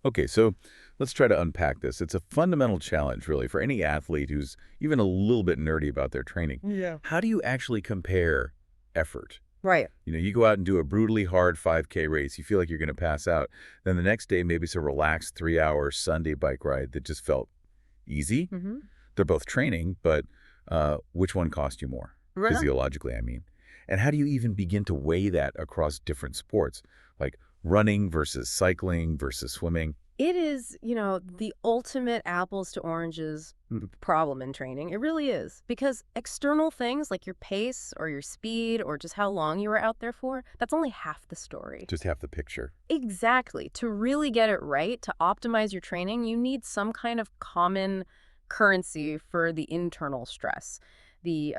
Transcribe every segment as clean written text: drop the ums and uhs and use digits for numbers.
Okay, so let's try to unpack this. It's a fundamental challenge, really, for any athlete who's even a little bit nerdy about their training. Yeah. How do you actually compare effort? Right. You go out and do a brutally hard 5K race. You feel like you're going to pass out. Then the next day, maybe it's a relaxed 3-hour Sunday bike ride that just felt easy. Mm-hmm. They're both training, but which one cost you more? Right. Physiologically, I mean. And how do you even begin to weigh that across different sports, like running versus cycling versus swimming? It is, the ultimate apples to oranges problem in training. It really is. Because external things like your pace or your speed or just how long you were out there for, that's only half the story. Just half the picture. Exactly. To really get it right, to optimize your training, you need some kind of common currency for the internal stress, the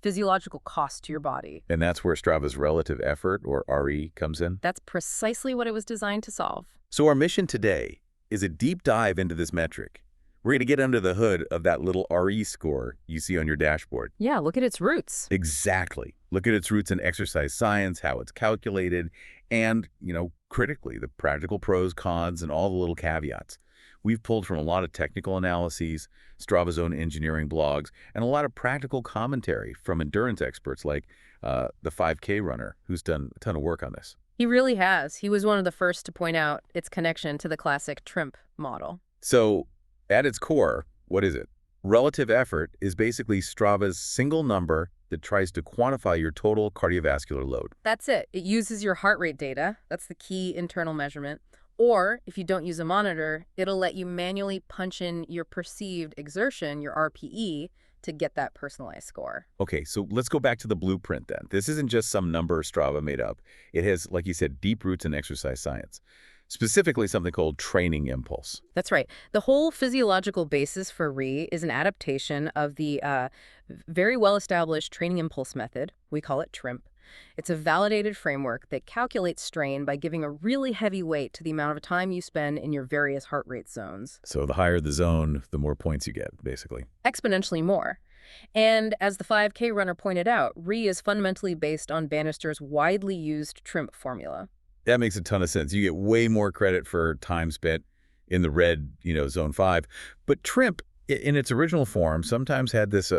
physiological cost to your body. And that's where Strava's relative effort, or RE, comes in. That's precisely what it was designed to solve. So our mission today is a deep dive into this metric. We're going to get under the hood of that little RE score you see on your dashboard. Yeah, look at its roots. Exactly. Look at its roots in exercise science, how it's calculated, and, critically, the practical pros, cons, and all the little caveats. We've pulled from a lot of technical analyses, Strava's own engineering blogs, and a lot of practical commentary from endurance experts like the 5K runner, who's done a ton of work on this. He really has. He was one of the first to point out its connection to the classic TRIMP model. So, at its core, what is it? Relative effort is basically Strava's single number that tries to quantify your total cardiovascular load. That's it. It uses your heart rate data. That's the key internal measurement. Or, if you don't use a monitor, it'll let you manually punch in your perceived exertion, your RPE, to get that personalized score. Okay, so let's go back to the blueprint then. This isn't just some number Strava made up. It has, like you said, deep roots in exercise science, specifically something called training impulse. That's right. The whole physiological basis for RE is an adaptation of the very well-established training impulse method. We call it TRIMP. It's a validated framework that calculates strain by giving a really heavy weight to the amount of time you spend in your various heart rate zones. So the higher the zone, the more points you get, basically. Exponentially more. And as the 5K runner pointed out, RE is fundamentally based on Bannister's widely used TRIMP formula. That makes a ton of sense. You get way more credit for time spent in the red, zone 5. But TRIMP, in its original form, sometimes had this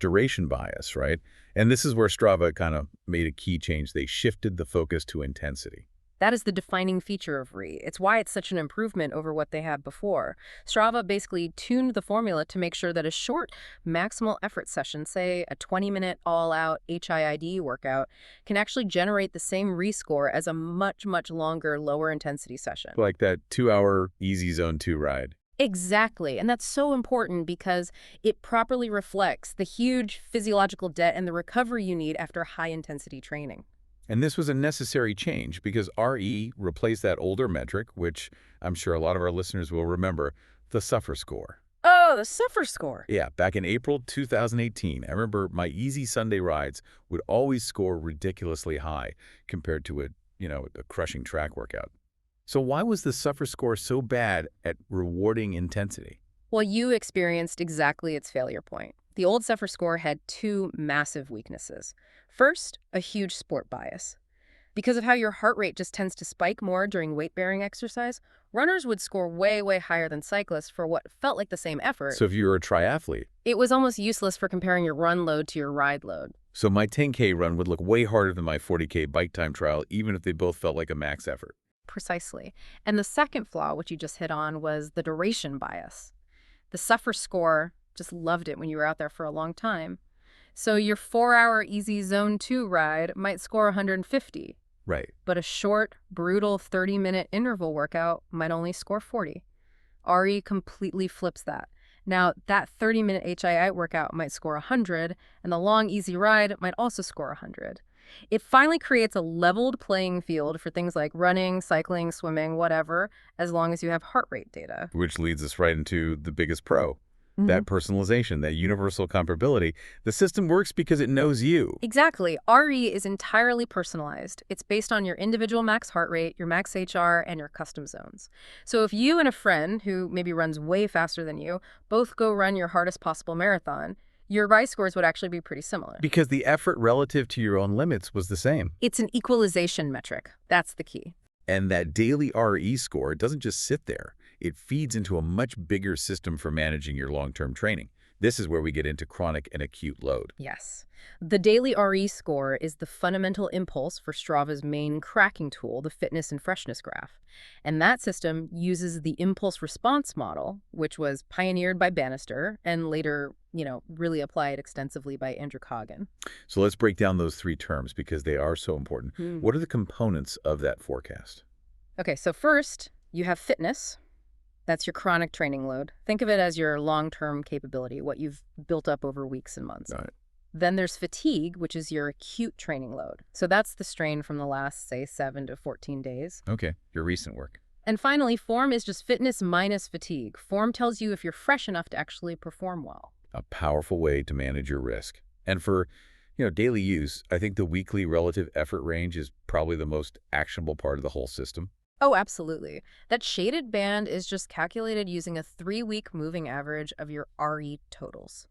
duration bias, right? And this is where Strava kind of made a key change. They shifted the focus to intensity. That is the defining feature of RE. It's why it's such an improvement over what they had before. Strava basically tuned the formula to make sure that a short maximal effort session, say a 20-minute all-out HIID workout, can actually generate the same RE score as a much, much longer, lower intensity session. Like that 2-hour easy zone 2 ride. Exactly. And that's so important because it properly reflects the huge physiological debt and the recovery you need after high-intensity training. And this was a necessary change because RE replaced that older metric, which I'm sure a lot of our listeners will remember, the suffer score. Oh, the suffer score. Yeah, back in April 2018, I remember my easy Sunday rides would always score ridiculously high compared to a crushing track workout. So why was the suffer score so bad at rewarding intensity? Well, you experienced exactly its failure point. The old suffer score had two massive weaknesses. First, a huge sport bias. Because of how your heart rate just tends to spike more during weight-bearing exercise, runners would score way, way higher than cyclists for what felt like the same effort. So if you were a triathlete, it was almost useless for comparing your run load to your ride load. So my 10K run would look way harder than my 40K bike time trial, even if they both felt like a max effort. Precisely. And the second flaw, which you just hit on, was the duration bias. The suffer score just loved it when you were out there for a long time. So your 4-hour easy zone 2 ride might score 150. Right. But a short, brutal 30-minute interval workout might only score 40. RE completely flips that. Now, that 30-minute HII workout might score 100, and the long, easy ride might also score 100. It finally creates a leveled playing field for things like running, cycling, swimming, whatever, as long as you have heart rate data. Which leads us right into the biggest pro. That personalization, that universal comparability. The system works because it knows you. Exactly. RE is entirely personalized. It's based on your individual max heart rate, your max HR, and your custom zones. So if you and a friend who maybe runs way faster than you both go run your hardest possible marathon, your RISE scores would actually be pretty similar. Because the effort relative to your own limits was the same. It's an equalization metric. That's the key. And that daily RE score, it doesn't just sit there. It feeds into a much bigger system for managing your long-term training. This is where we get into chronic and acute load. Yes. The daily RE score is the fundamental impulse for Strava's main cracking tool, the fitness and freshness graph. And that system uses the impulse response model, which was pioneered by Bannister and later, really applied extensively by Andrew Coggin. So let's break down those three terms because they are so important. Hmm. What are the components of that forecast? Okay, so first, you have fitness. That's your chronic training load. Think of it as your long-term capability, what you've built up over weeks and months. Got it. Then there's fatigue, which is your acute training load. So that's the strain from the last, say, 7 to 14 days. Okay, your recent work. And finally, form is just fitness minus fatigue. Form tells you if you're fresh enough to actually perform well. A powerful way to manage your risk. And for, daily use, I think the weekly relative effort range is probably the most actionable part of the whole system. Oh, absolutely. That shaded band is just calculated using a 3-week moving average of your RE totals.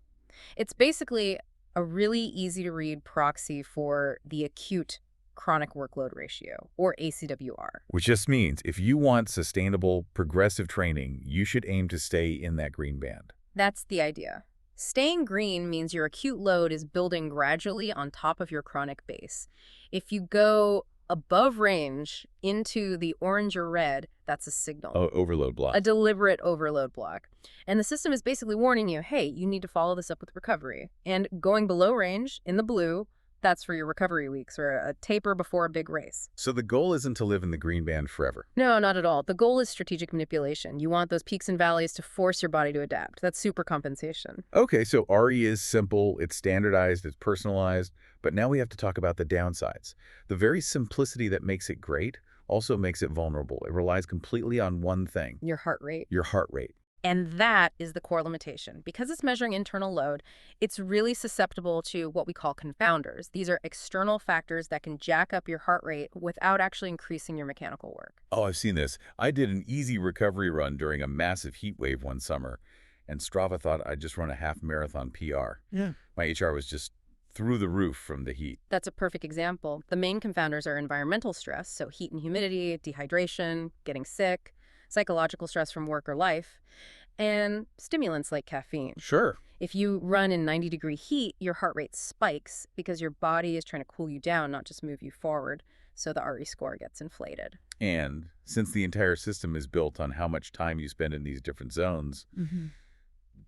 It's basically a really easy-to-read proxy for the acute chronic workload ratio, or ACWR. Which just means if you want sustainable, progressive training, you should aim to stay in that green band. That's the idea. Staying green means your acute load is building gradually on top of your chronic base. If you go above range into the orange or red, that's a signal. Oh, overload block. A deliberate overload block. And the system is basically warning you, hey, you need to follow this up with recovery. And going below range, in the blue, that's for your recovery weeks or a taper before a big race. So the goal isn't to live in the green band forever. No, not at all. The goal is strategic manipulation. You want those peaks and valleys to force your body to adapt. That's super compensation. Okay, so RE is simple, it's standardized, it's personalized, but now we have to talk about the downsides. The very simplicity that makes it great also makes it vulnerable. It relies completely on one thing. Your heart rate. Your heart rate. And that is the core limitation. Because it's measuring internal load, it's really susceptible to what we call confounders. These are external factors that can jack up your heart rate without actually increasing your mechanical work. Oh, I've seen this. I did an easy recovery run during a massive heat wave one summer, and Strava thought I'd just run a half marathon PR. Yeah. My HR was just through the roof from the heat. That's a perfect example. The main confounders are environmental stress, so heat and humidity, dehydration, getting sick, psychological stress from work or life, and stimulants like caffeine. Sure. If you run in 90-degree heat, your heart rate spikes because your body is trying to cool you down, not just move you forward, so the RE score gets inflated. And since the entire system is built on how much time you spend in these different zones,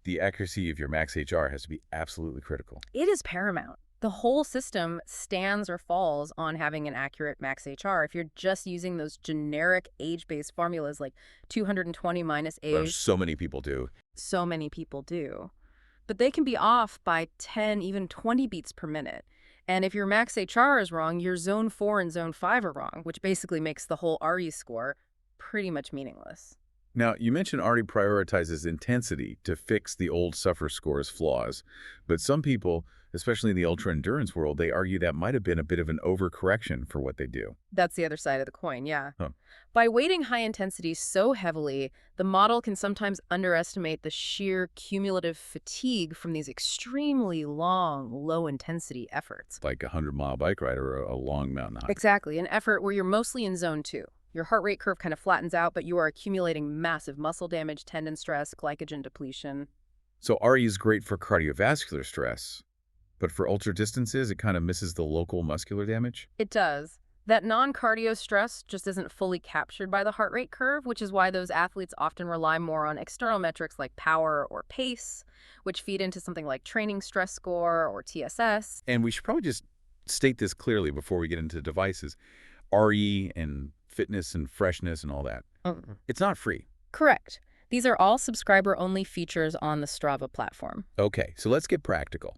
the accuracy of your max HR has to be absolutely critical. It is paramount. The whole system stands or falls on having an accurate max HR. If you're just using those generic age-based formulas like 220 minus age. Well, so many people do. So many people do. But they can be off by 10, even 20 beats per minute. And if your max HR is wrong, your zone 4 and zone 5 are wrong, which basically makes the whole RE score pretty much meaningless. Now, you mentioned RE prioritizes intensity to fix the old suffer score's flaws, but some people, especially in the ultra-endurance world, they argue that might have been a bit of an overcorrection for what they do. That's the other side of the coin, yeah. Huh. By weighting high intensity so heavily, the model can sometimes underestimate the sheer cumulative fatigue from these extremely long, low-intensity efforts. Like a 100-mile bike ride or a long mountain hike. Exactly, an effort where you're mostly in zone 2. Your heart rate curve kind of flattens out, but you are accumulating massive muscle damage, tendon stress, glycogen depletion. So RE is great for cardiovascular stress, but for ultra distances, it kind of misses the local muscular damage? It does. That non-cardio stress just isn't fully captured by the heart rate curve, which is why those athletes often rely more on external metrics like power or pace, which feed into something like training stress score or TSS. And we should probably just state this clearly before we get into devices. RE and fitness and freshness and all that. It's not free. Correct. These are all subscriber-only features on the Strava platform. Okay, so let's get practical.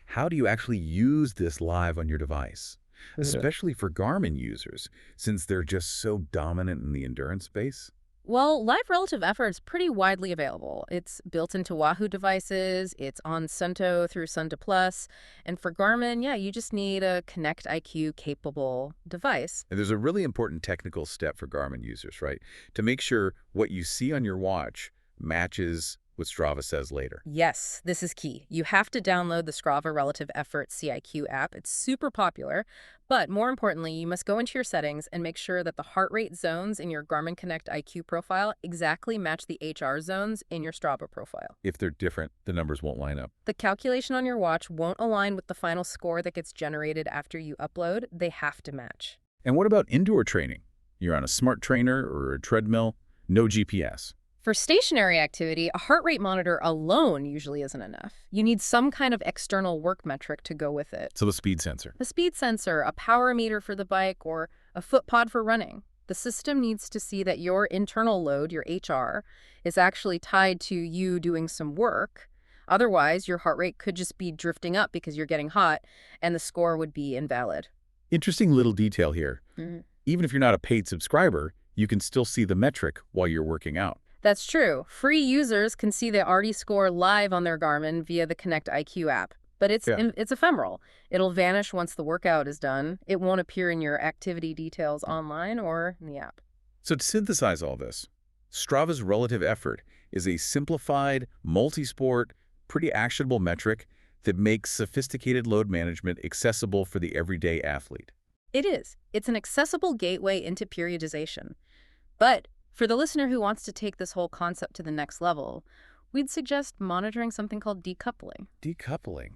How do you actually use this live on your device? Especially for Garmin users, since they're just so dominant in the endurance space? Well, live relative effort is pretty widely available. It's built into Wahoo devices, it's on Sunto through Sunto Plus, and for Garmin, yeah, you just need a Connect IQ capable device. And there's a really important technical step for Garmin users, right? To make sure what you see on your watch matches what Strava says later. Yes, this is key. You have to download the Strava Relative Effort CIQ app. It's super popular, but more importantly, you must go into your settings and make sure that the heart rate zones in your Garmin Connect IQ profile exactly match the HR zones in your Strava profile. If they're different, the numbers won't line up. The calculation on your watch won't align with the final score that gets generated after you upload. They have to match. And what about indoor training? You're on a smart trainer or a treadmill, no GPS. For stationary activity, a heart rate monitor alone usually isn't enough. You need some kind of external work metric to go with it. So the speed sensor. A speed sensor, a power meter for the bike, or a foot pod for running. The system needs to see that your internal load, your HR, is actually tied to you doing some work. Otherwise, your heart rate could just be drifting up because you're getting hot, and the score would be invalid. Interesting little detail here. Mm-hmm. Even if you're not a paid subscriber, you can still see the metric while you're working out. That's true. Free users can see the RD score live on their Garmin via the Connect IQ app. But it's ephemeral. It'll vanish once the workout is done. It won't appear in your activity details online or in the app. So to synthesize all this, Strava's relative effort is a simplified, multi-sport, pretty actionable metric that makes sophisticated load management accessible for the everyday athlete. It is. It's an accessible gateway into periodization. But for the listener who wants to take this whole concept to the next level, we'd suggest monitoring something called decoupling. Decoupling.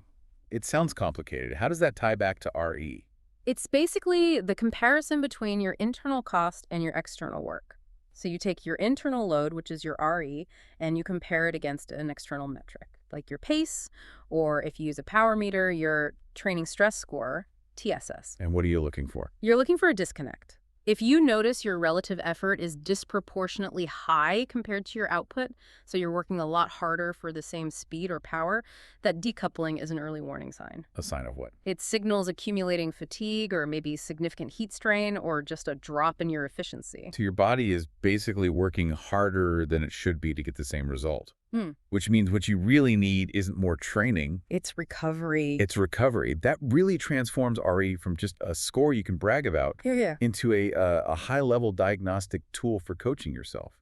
It sounds complicated. How does that tie back to RE? It's basically the comparison between your internal cost and your external work. So you take your internal load, which is your RE, and you compare it against an external metric, like your pace, or if you use a power meter, your training stress score, TSS. And what are you looking for? You're looking for a disconnect. If you notice your relative effort is disproportionately high compared to your output, so you're working a lot harder for the same speed or power, that decoupling is an early warning sign. A sign of what? It signals accumulating fatigue or maybe significant heat strain or just a drop in your efficiency. So your body is basically working harder than it should be to get the same result. Which means what you really need isn't more training. It's recovery. It's recovery. That really transforms RE from just a score you can brag about into a high-level diagnostic tool for coaching yourself.